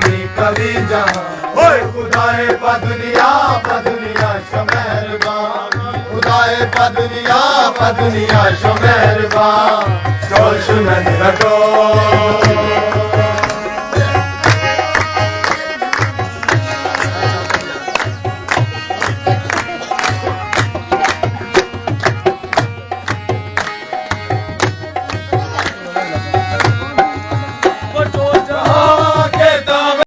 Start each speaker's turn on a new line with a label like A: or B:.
A: कवि कवि जहां खुदाए पदुनिया शमेरबान खुदाए पदुनिया शमेरबान चोल सुनन लगो